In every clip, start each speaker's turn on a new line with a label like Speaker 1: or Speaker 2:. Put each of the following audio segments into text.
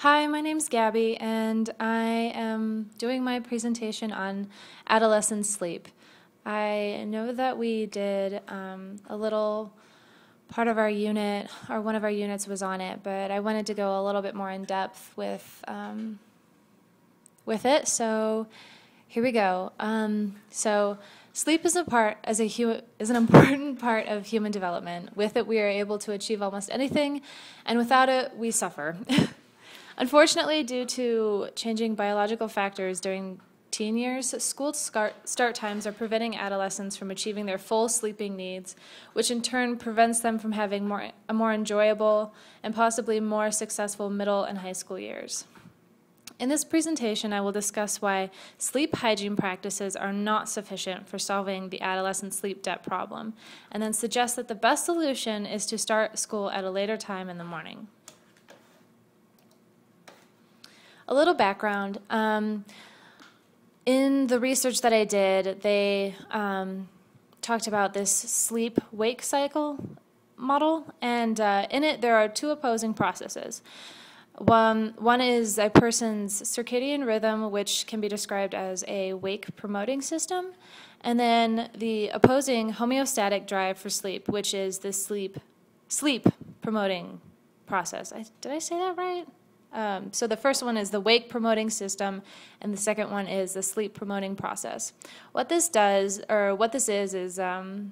Speaker 1: Hi, my name's Gabby, and I am doing my presentation on adolescent sleep. I know that we did a little part of our unit, or one of our units was on it, but I wanted to go a little bit more in depth with it. So here we go. Sleep is is an important part of human development. With it, we are able to achieve almost anything, and without it, we suffer. Unfortunately, due to changing biological factors during teen years, school start times are preventing adolescents from achieving their full sleeping needs, which in turn prevents them from having a more enjoyable and possibly more successful middle and high school years. In this presentation, I will discuss why sleep hygiene practices are not sufficient for solving the adolescent sleep debt problem, and then suggest that the best solution is to start school at a later time in the morning. A little background. In the research that I did, they talked about this sleep-wake cycle model, and in it there are two opposing processes. One is a person's circadian rhythm, which can be described as a wake-promoting system, and then the opposing homeostatic drive for sleep, which is the sleep-promoting process. Did I say that right? So the first one is the wake-promoting system, and the second one is the sleep-promoting process. What this does, or what this is so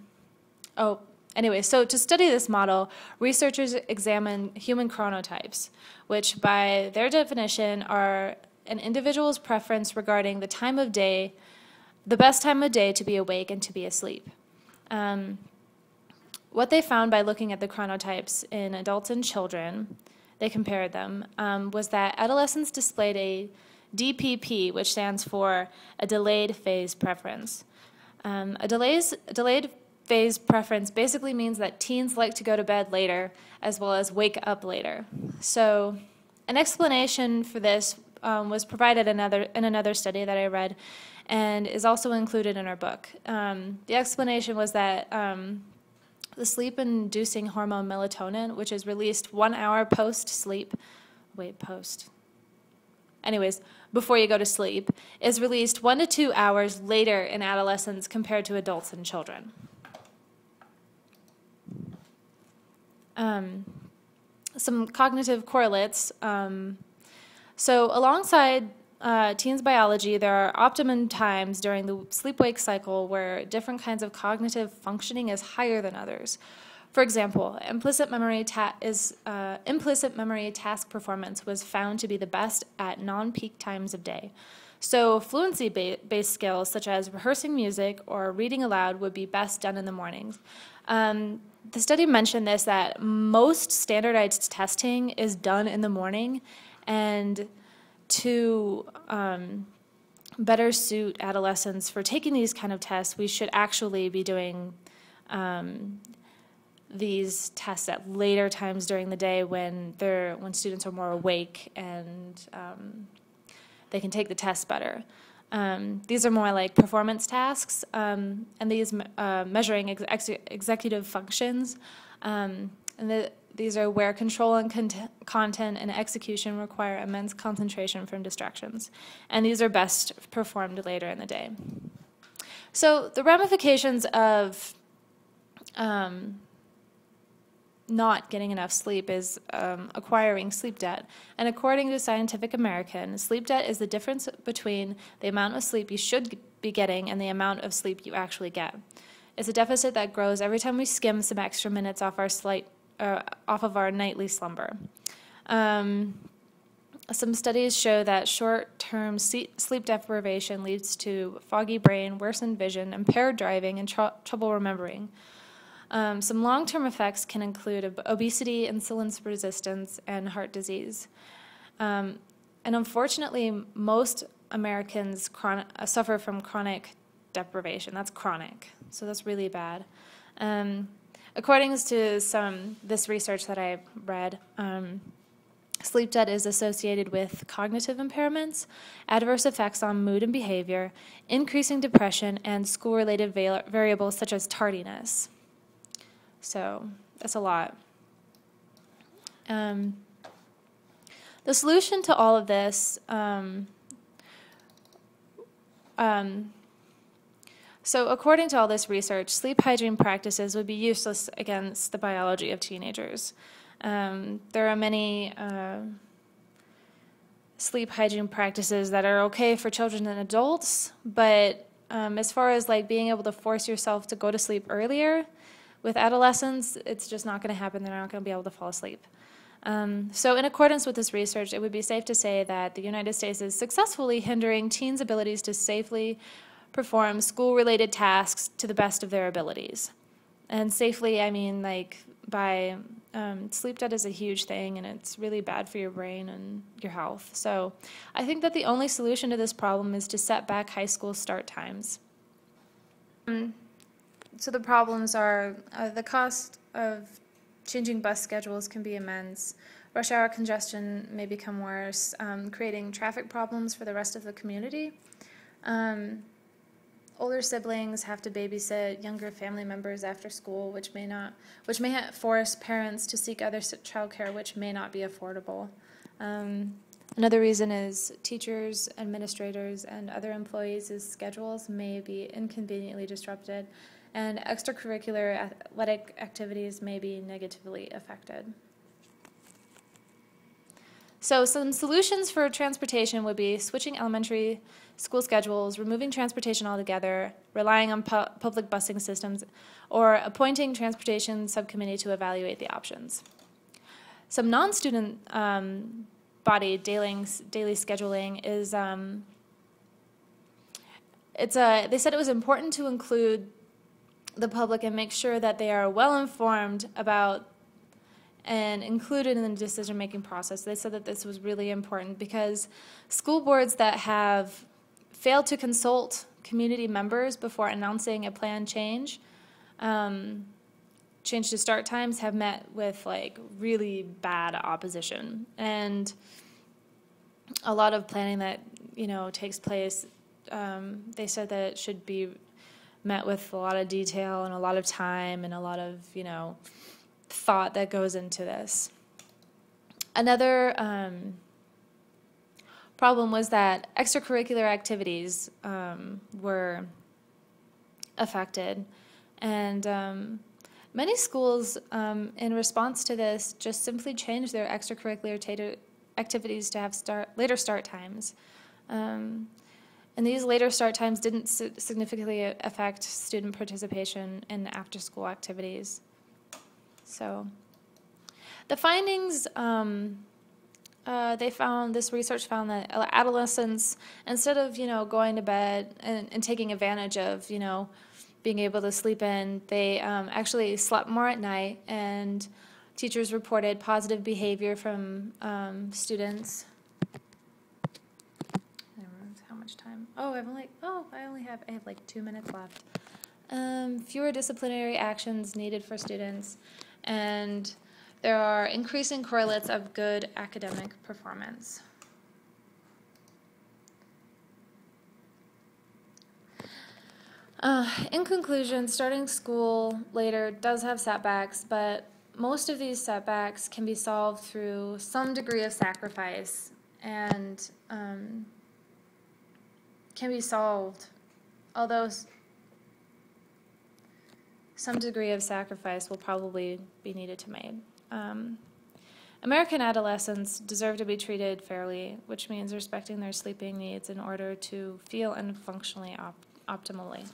Speaker 1: to study this model, researchers examine human chronotypes, which by their definition are an individual's preference regarding the time of day, the best time of day to be awake and to be asleep. What they found by looking at the chronotypes in adults and children, they compared them, was that adolescents displayed a DPP, which stands for a delayed phase preference. A delayed phase preference basically means that teens like to go to bed later as well as wake up later. So an explanation for this was provided in another study that I read and is also included in our book. The explanation was that the sleep-inducing hormone melatonin, which is released 1 hour before you go to sleep, is released 1 to 2 hours later in adolescents compared to adults and children. Some cognitive correlates. So alongside teens' biology, there are optimum times during the sleep-wake cycle where different kinds of cognitive functioning is higher than others. For example, implicit memory task performance was found to be the best at non-peak times of day. So fluency-based skills such as rehearsing music or reading aloud would be best done in the mornings. The study mentioned that most standardized testing is done in the morning, and to better suit adolescents for taking these kind of tests, we should actually be doing these tests at later times during the day when students are more awake and they can take the test better. These are more like performance tasks, and these measuring executive functions, these are where control and content and execution require immense concentration from distractions, and these are best performed later in the day. So the ramifications of not getting enough sleep is acquiring sleep debt. And according to Scientific American, sleep debt is the difference between the amount of sleep you should be getting and the amount of sleep you actually get. It's a deficit that grows every time we skim some extra minutes off of our nightly slumber. Some studies show that short-term sleep deprivation leads to foggy brain, worsened vision, impaired driving, and trouble remembering. Some long-term effects can include obesity, insulin resistance, and heart disease. And unfortunately, most Americans suffer from chronic deprivation. That's chronic, so that's really bad. According to this research that I read, sleep debt is associated with cognitive impairments, adverse effects on mood and behavior, increasing depression, and school-related variables such as tardiness. So that's a lot. The solution to all of this, so according to all this research, sleep hygiene practices would be useless against the biology of teenagers. There are many sleep hygiene practices that are okay for children and adults, but as far as like being able to force yourself to go to sleep earlier, with adolescents, it's just not going to happen. They're not going to be able to fall asleep. So in accordance with this research, it would be safe to say that the United States is successfully hindering teens' abilities to safely perform school-related tasks to the best of their abilities. And safely, I mean like by sleep debt is a huge thing, and it's really bad for your brain and your health. So I think that the only solution to this problem is to set back high school start times. So the problems are the cost of changing bus schedules can be immense. Rush hour congestion may become worse, creating traffic problems for the rest of the community. Older siblings have to babysit younger family members after school, which may force parents to seek other childcare, which may not be affordable. Another reason is teachers, administrators, and other employees' schedules may be inconveniently disrupted, and extracurricular athletic activities may be negatively affected. So some solutions for transportation would be switching elementary school schedules, removing transportation altogether, relying on public busing systems, or appointing transportation subcommittee to evaluate the options. Some non-student body daily scheduling is, they said it was important to include the public and make sure that they are well informed about and included in the decision-making process. They said that this was really important because school boards that have failed to consult community members before announcing a planned change to start times have met with like really bad opposition. And a lot of planning that takes place, they said that it should be met with a lot of detail and a lot of time and a lot of thought that goes into this. Another problem was that extracurricular activities were affected, and many schools in response to this just simply changed their extracurricular activities to have later start times. And these later start times didn't significantly affect student participation in after-school activities. So the findings, this research found that adolescents, instead of, going to bed and taking advantage of, being able to sleep in, they actually slept more at night, and teachers reported positive behavior from students. How much time? Oh, I have like 2 minutes left. Fewer disciplinary actions needed for students, and there are increasing correlates of good academic performance. In conclusion, starting school later does have setbacks, but most of these setbacks can be solved through some degree of sacrifice, and can be solved, although some degree of sacrifice will probably be needed to be made. American adolescents deserve to be treated fairly, which means respecting their sleeping needs in order to feel and functionally optimally.